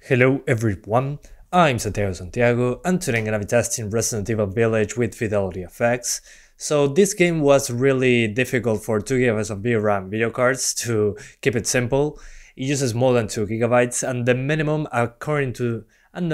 Hello everyone, I'm Santiago and today I'm gonna be testing Resident Evil Village with FidelityFX. So this game was really difficult for 2GB of VRAM video cards. To keep it simple, it uses more than 2GB and the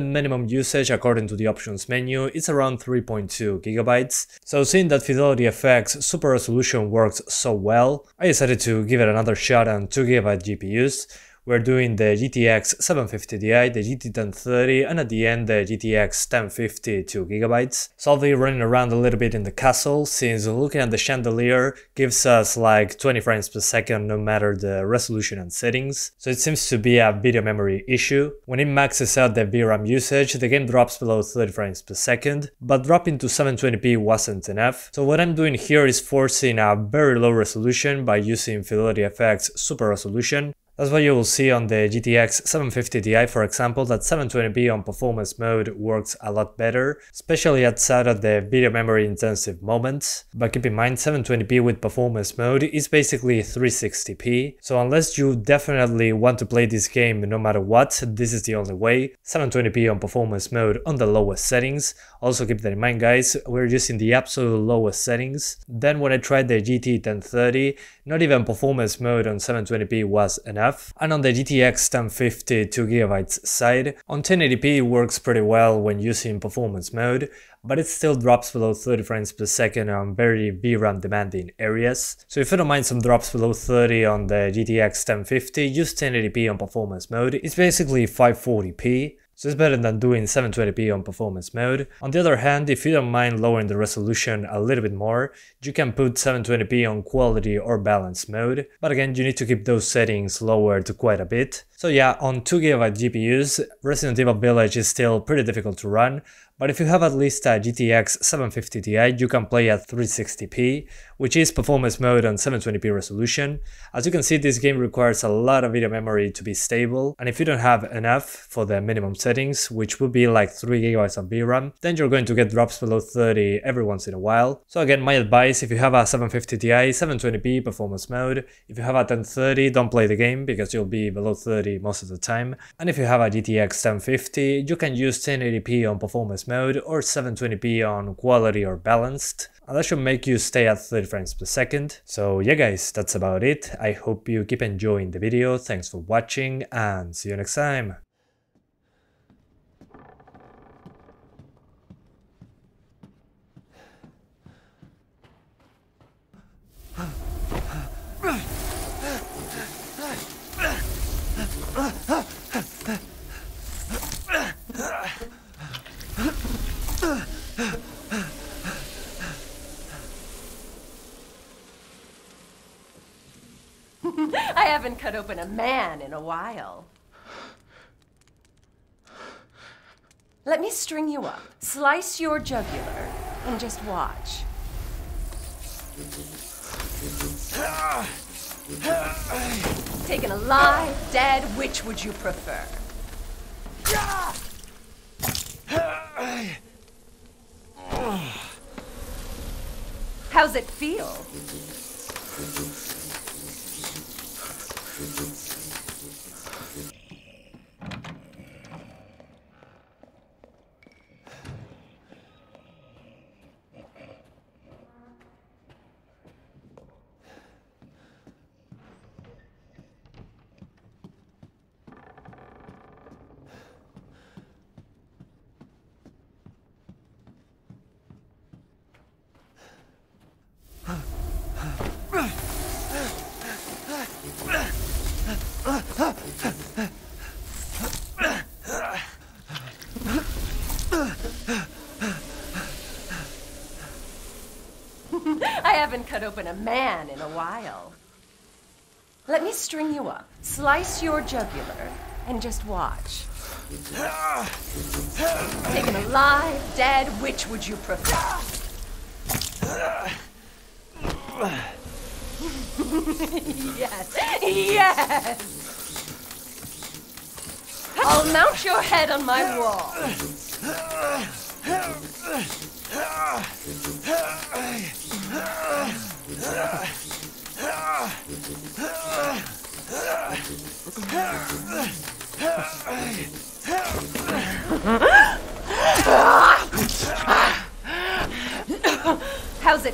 minimum usage according to the options menu is around 3.2GB. So seeing that FidelityFX super resolution works so well, I decided to give it another shot on 2GB GPUs. We're doing the GTX 750 Ti, the GT 1030, and at the end the GTX 1050 2GB. So I'll be running around a little bit in the castle, since looking at the chandelier gives us like 20 frames per second no matter the resolution and settings. So it seems to be a video memory issue. When it maxes out the VRAM usage, the game drops below 30 frames per second, but dropping to 720p wasn't enough. So what I'm doing here is forcing a very low resolution by using FidelityFX super resolution. That's why you will see on the GTX 750 Ti, for example, that 720p on performance mode works a lot better, especially outside of the video memory intensive moments. But keep in mind, 720p with performance mode is basically 360p, so unless you definitely want to play this game no matter what, this is the only way. 720p on performance mode on the lowest settings. Also keep that in mind, guys, we're using the absolute lowest settings. Then when I tried the GT 1030, not even performance mode on 720p was enough. And on the GTX 1050 2GB side, on 1080p it works pretty well when using performance mode, but it still drops below 30 frames per second on very VRAM demanding areas. So if you don't mind some drops below 30 on the GTX 1050, use 1080p on performance mode. It's basically 540p. So it's better than doing 720p on performance mode. On the other hand, if you don't mind lowering the resolution a little bit more, you can put 720p on quality or balance mode, but again you need to keep those settings lowered quite a bit. So yeah, on 2GB GPUs, Resident Evil Village is still pretty difficult to run, but if you have at least a GTX 750 Ti, you can play at 360p, which is performance mode on 720p resolution. As you can see, this game requires a lot of video memory to be stable, and if you don't have enough for the minimum settings, which would be like 3GB of VRAM, then you're going to get drops below 30 every once in a while. So again, my advice, if you have a 750 Ti, 720p performance mode. If you have a 1030, don't play the game because you'll be below 30 most of the time. And if you have a GTX 1050, you can use 1080p on performance mode or 720p on quality or balanced, and that should make you stay at 30 frames per second. So yeah guys, that's about it. I hope you keep enjoying the video, thanks for watching and see you next time. I haven't cut open a man in a while. Let me string you up, slice your jugular, and just watch. Taken alive, dead, which would you prefer? How's it feel? I haven't cut open a man in a while. Let me string you up, slice your jugular, and just watch. Taken alive, dead, which would you prefer? Yes, yes! I'll mount your head on my wall. How's it